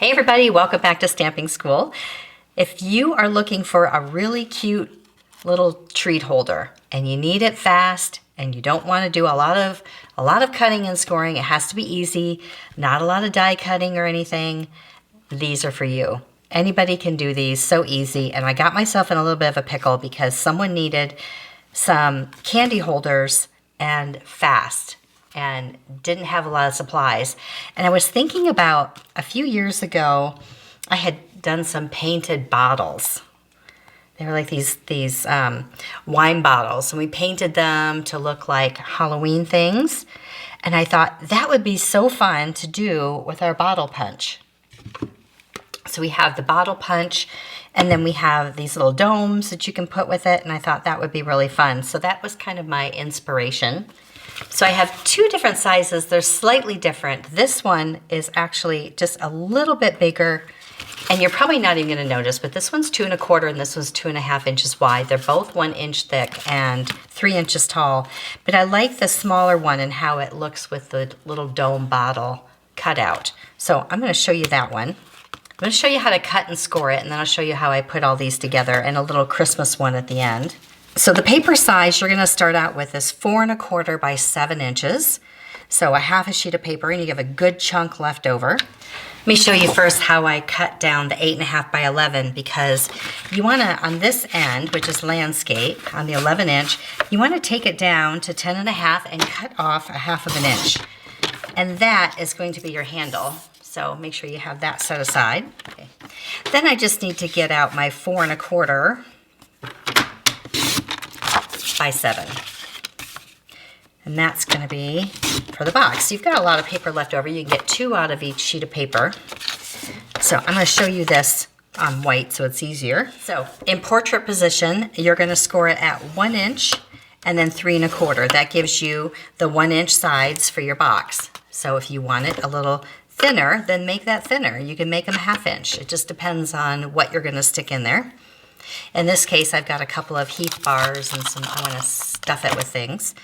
Hey everybody, welcome back to Stamping School. If you are looking for a really cute little treat holder and you need it fast and you don't want to do a lot of cutting and scoring, it has to be easy, not a lot of die cutting or anything, these are for you. Anybody can do these, so easy. And I got myself in a little bit of a pickle because someone needed some candy holders and fast and didn't have a lot of supplies. And I was thinking about a few years ago, I had done some painted bottles. They were like these wine bottles, and we painted them to look like Halloween things. And I thought that would be so fun to do with our bottle punch. So we have the bottle punch, and then we have these little domes that you can put with it, and I thought that would be really fun. So that was kind of my inspiration. So I have two different sizes. They're slightly different. This one is actually just a little bit bigger, and you're probably not even going to notice, but this one's 2 1/4 and this one's 2.5 inches wide. They're both 1 inch thick and 3 inches tall, but I like the smaller one and how it looks with the little dome bottle cutout. So I'm going to show you that one. I'm going to show you how to cut and score it, and then I'll show you how I put all these together and a little Christmas one at the end. So the paper size you're going to start out with is 4 1/4 by 7 inches. So a half a sheet of paper, and you have a good chunk left over. Let me show you first how I cut down the 8.5 by 11, because you want to, on this end, which is landscape, on the 11 inch, you want to take it down to 10.5 and cut off a 1/2 inch. And that is going to be your handle. So make sure you have that set aside. Okay. Then I just need to get out my 4 1/4 by 7. And that's going to be for the box. You've got a lot of paper left over. You can get 2 out of each sheet of paper. So I'm going to show you this on white so it's easier. So in portrait position, you're going to score it at 1 inch and then 3 1/4. That gives you the 1 inch sides for your box. So if you want it a little thinner, then make that thinner. You can make them 1/2 inch. It just depends on what you're going to stick in there. In this case, I've got a couple of Heath bars and I want to stuff it with things.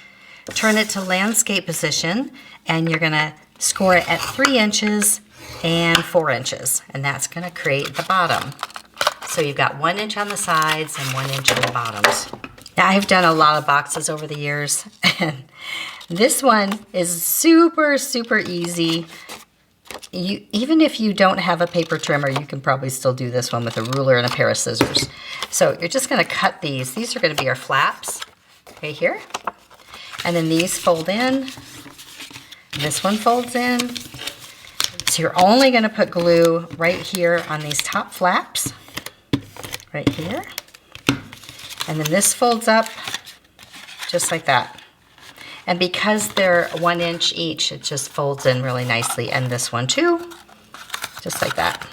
Turn it to landscape position, and you're going to score it at 3 inches and 4 inches, and that's going to create the bottom. So you've got 1 inch on the sides and 1 inch on the bottoms. Now, I've done a lot of boxes over the years, and this one is super, super easy. Even if you don't have a paper trimmer, you can probably still do this one with a ruler and a pair of scissors. So you're just going to cut these. These are going to be our flaps right here. And then these fold in. This one folds in. So you're only going to put glue right here on these top flaps, right here. And then this folds up just like that. And because they're 1 inch each, it just folds in really nicely. And this one too, just like that.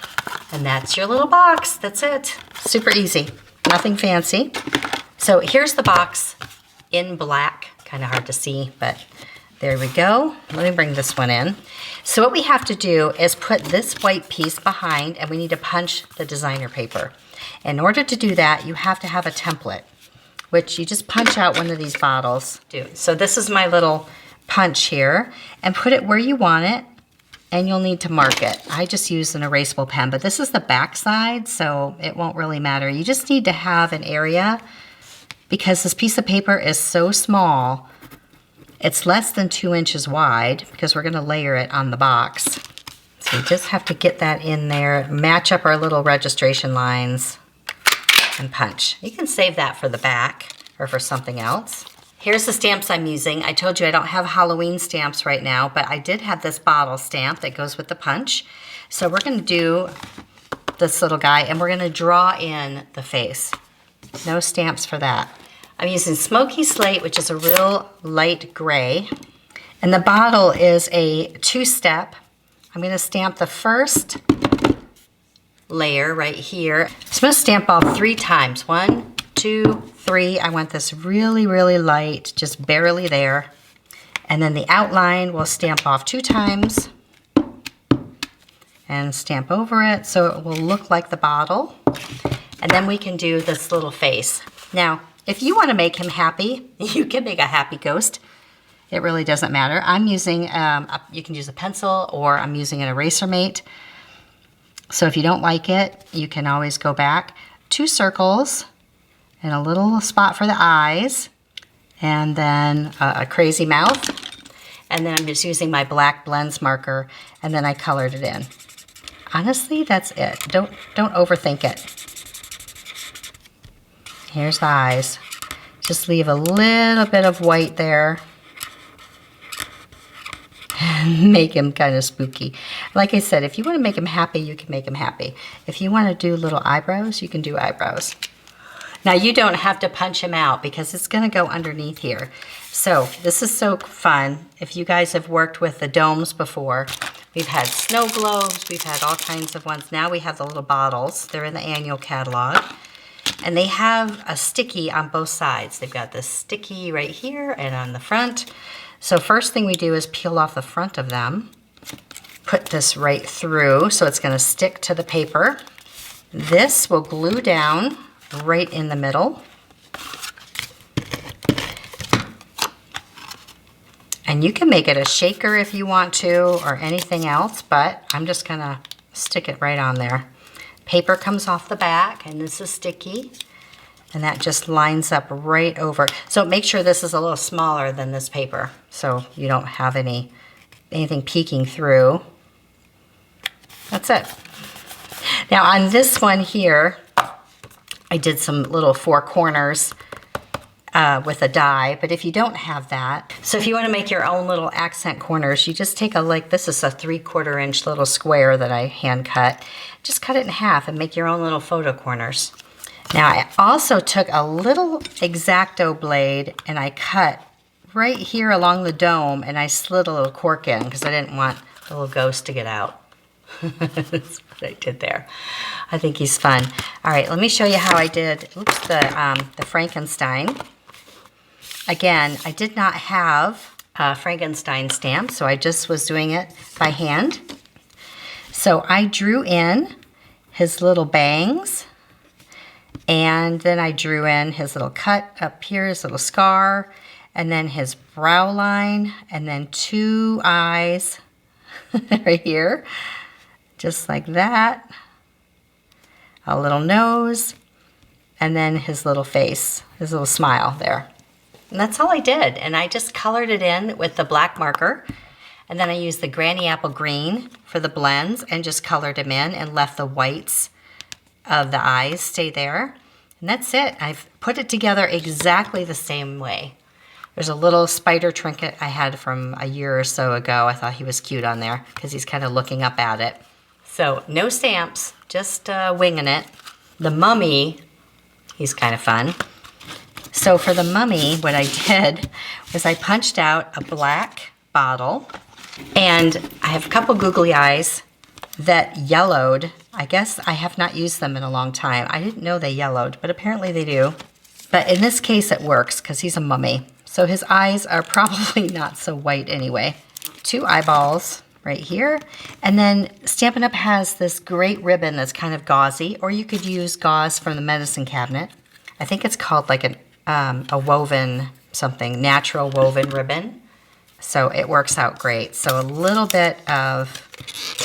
And that's your little box. That's it. Super easy. Nothing fancy. So here's the box in black. Kind of hard to see, but there we go. Let me bring this one in. So what we have to do is put this white piece behind, and we need to punch the designer paper. In order to do that, you have to have a template, which you just punch out one of these bottles. So this is my little punch here, and put it where you want it, and you'll need to mark it. I just used an erasable pen, but this is the back side, so it won't really matter. You just need to have an area, because this piece of paper is so small. It's less than 2 inches wide, because we're going to layer it on the box. So you just have to get that in there, match up our little registration lines, and punch. You can save that for the back or for something else. Here's the stamps I'm using. I told you I don't have Halloween stamps right now, but I did have this bottle stamp that goes with the punch. So we're going to do this little guy, and we're going to draw in the face. No stamps for that. I'm using Smoky Slate, which is a real light gray. And the bottle is a 2-step. I'm going to stamp the first layer right here. So I'm going to stamp all 3 times. 1, 2, 3. I want this really, really light, just barely there. And then the outline we'll stamp off 2 times and stamp over it so it will look like the bottle. And then we can do this little face. Now, if you want to make him happy, you can make a happy ghost. It really doesn't matter. I'm using, you can use a pencil, or I'm using an eraser mate. So if you don't like it, you can always go back. 2 circles and a little spot for the eyes, and then a crazy mouth. And then I'm just using my black blends marker, and then I colored it in. Honestly, that's it. Don't overthink it. Here's the eyes. Just leave a little bit of white there. Make him kind of spooky. Like I said, if you want to make him happy, you can make him happy. If you want to do little eyebrows, you can do eyebrows. Now you don't have to punch him out because it's going to go underneath here. So this is so fun. If you guys have worked with the domes before, we've had snow globes, we've had all kinds of ones. Now we have the little bottles. They're in the annual catalog. And they have a sticky on both sides. They've got this sticky right here and on the front. So first thing we do is peel off the front of them. Put this right through so it's going to stick to the paper. This will glue down right in the middle. And you can make it a shaker if you want to, or anything else, but I'm just gonna stick it right on there. Paper comes off the back, and this is sticky, and that just lines up right over. So make sure this is a little smaller than this paper, so you don't have anything peeking through. That's it. Now on this one here, I did some little 4 corners with a die, but if you don't have that, so if you want to make your own little accent corners, you just take this is a 3/4 inch little square that I hand cut. Just cut it in half and make your own little photo corners. Now I also took a little X-Acto blade and I cut right here along the dome, and I slid a little cork in because I didn't want the little ghost to get out. That's what I did there. I think he's fun. All right, let me show you how I did the Frankenstein. Again, I did not have a Frankenstein stamp, so I just was doing it by hand. So I drew in his little bangs, and then I drew in his little cut up here, his little scar, and then his brow line, and then 2 eyes right here, just like that. A little nose, and then his little face, his little smile there. And that's all I did. And I just colored it in with the black marker. And then I used the Granny Apple Green for the blends and just colored them in and left the whites of the eyes stay there. And that's it. I've put it together exactly the same way. There's a little spider trinket I had from a year or so ago. I thought he was cute on there because he's kind of looking up at it. So no stamps, just winging it. The mummy, he's kind of fun. So for the mummy, what I did was I punched out a black bottle, and I have a couple googly eyes that yellowed. I guess I have not used them in a long time. I didn't know they yellowed, but apparently they do. But in this case it works because he's a mummy. So his eyes are probably not so white anyway. 2 eyeballs right here. And then Stampin' Up! Has this great ribbon that's kind of gauzy, or you could use gauze from the medicine cabinet. I think it's called like a woven something, natural woven ribbon. So it works out great. So a little bit of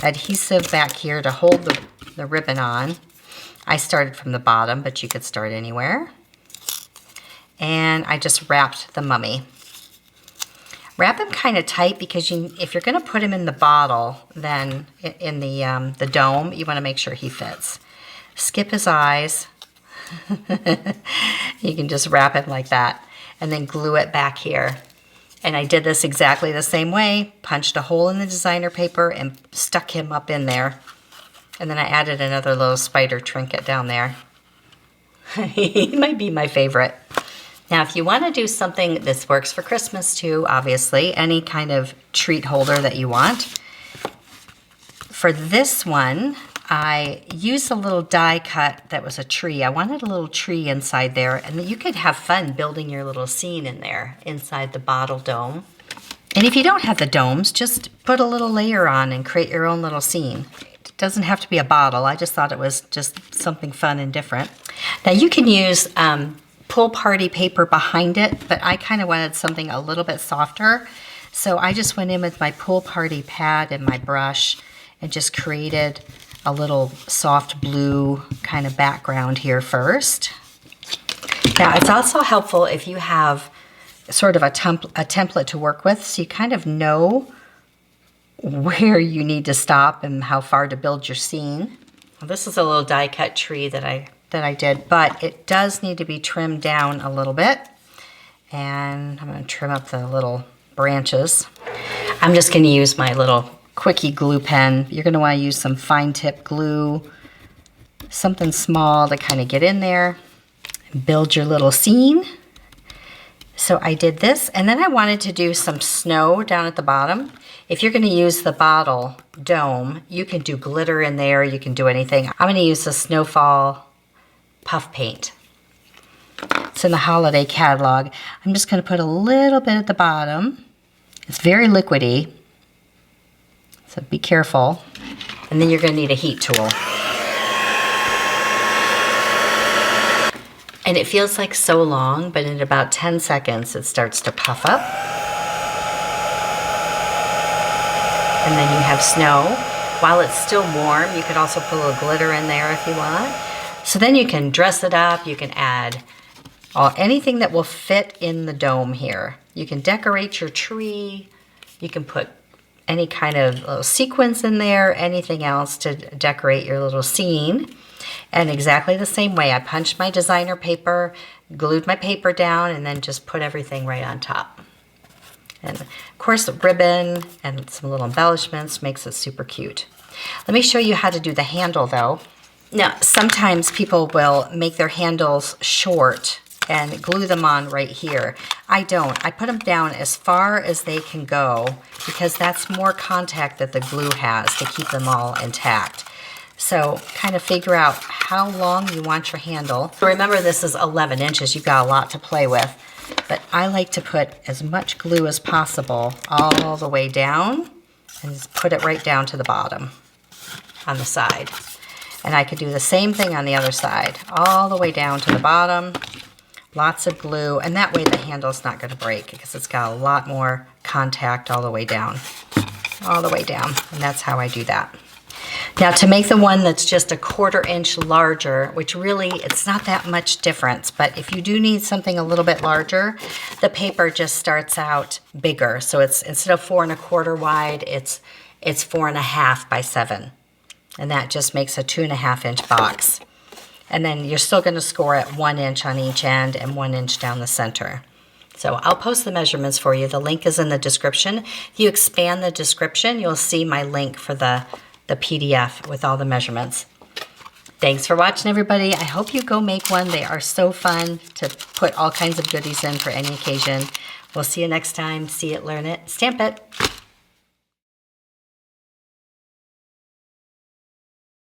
adhesive back here to hold the ribbon on. I started from the bottom, but you could start anywhere. And I just wrapped the mummy. Wrap him kind of tight because if you're going to put him in the bottle, then in the dome, you want to make sure he fits. Skip his eyes. You can just wrap him like that and then glue it back here. And I did this exactly the same way. Punched a hole in the designer paper and stuck him up in there. And then I added another little spider trinket down there. He might be my favorite. Now, if you want to do something, this works for Christmas too, obviously, any kind of treat holder that you want. For this one, I used a little die cut that was a tree. I wanted a little tree inside there, and you could have fun building your little scene in there, inside the bottle dome. And if you don't have the domes, just put a little layer on and create your own little scene. It doesn't have to be a bottle. I just thought it was just something fun and different. Now you can use Pull Party paper behind it, but I kind of wanted something a little bit softer. So I just went in with my Pull Party pad and my brush and just created a little soft blue kind of background here first. Now, it's also helpful if you have sort of a template to work with, so you kind of know where you need to stop and how far to build your scene. Well, this is a little die cut tree that I did, but it does need to be trimmed down a little bit. And I'm going to trim up the little branches. I'm just going to use my little quickie glue pen. You're going to want to use some fine tip glue, something small to kind of get in there and build your little scene. So I did this, and then I wanted to do some snow down at the bottom. If you're going to use the bottle dome, you can do glitter in there, you can do anything. I'm going to use the Snowfall puff paint. It's in the holiday catalog. I'm just going to put a little bit at the bottom. It's very liquidy, so be careful. And then you're going to need a heat tool. And it feels like so long, but in about 10 seconds, it starts to puff up. And then you have snow. While it's still warm, you could also put a little glitter in there if you want. So then you can dress it up. You can add anything that will fit in the dome here. You can decorate your tree. You can put any kind of little sequins in there, anything else to decorate your little scene. And exactly the same way, I punched my designer paper, glued my paper down, and then just put everything right on top. And of course, the ribbon and some little embellishments makes it super cute. Let me show you how to do the handle though. Now, sometimes people will make their handles short and glue them on right here. I don't. I put them down as far as they can go because that's more contact that the glue has to keep them all intact. So kind of figure out how long you want your handle. Remember, this is 11 inches. You've got a lot to play with. But I like to put as much glue as possible all the way down and just put it right down to the bottom on the side. And I could do the same thing on the other side, all the way down to the bottom. Lots of glue, and that way the handle's not going to break because it's got a lot more contact all the way down. All the way down, and that's how I do that. Now to make the one that's just a 1/4 inch larger, which really it's not that much difference, but if you do need something a little bit larger, the paper just starts out bigger. So it's instead of 4 1/4 wide, it's 4 1/2 by 7. And that just makes a 2 1/2 inch box. And then you're still going to score at 1 inch on each end and 1 inch down the center. So I'll post the measurements for you. The link is in the description. If you expand the description, you'll see my link for the PDF with all the measurements. Thanks for watching, everybody. I hope you go make one. They are so fun to put all kinds of goodies in for any occasion. We'll see you next time. See it, learn it, stamp it.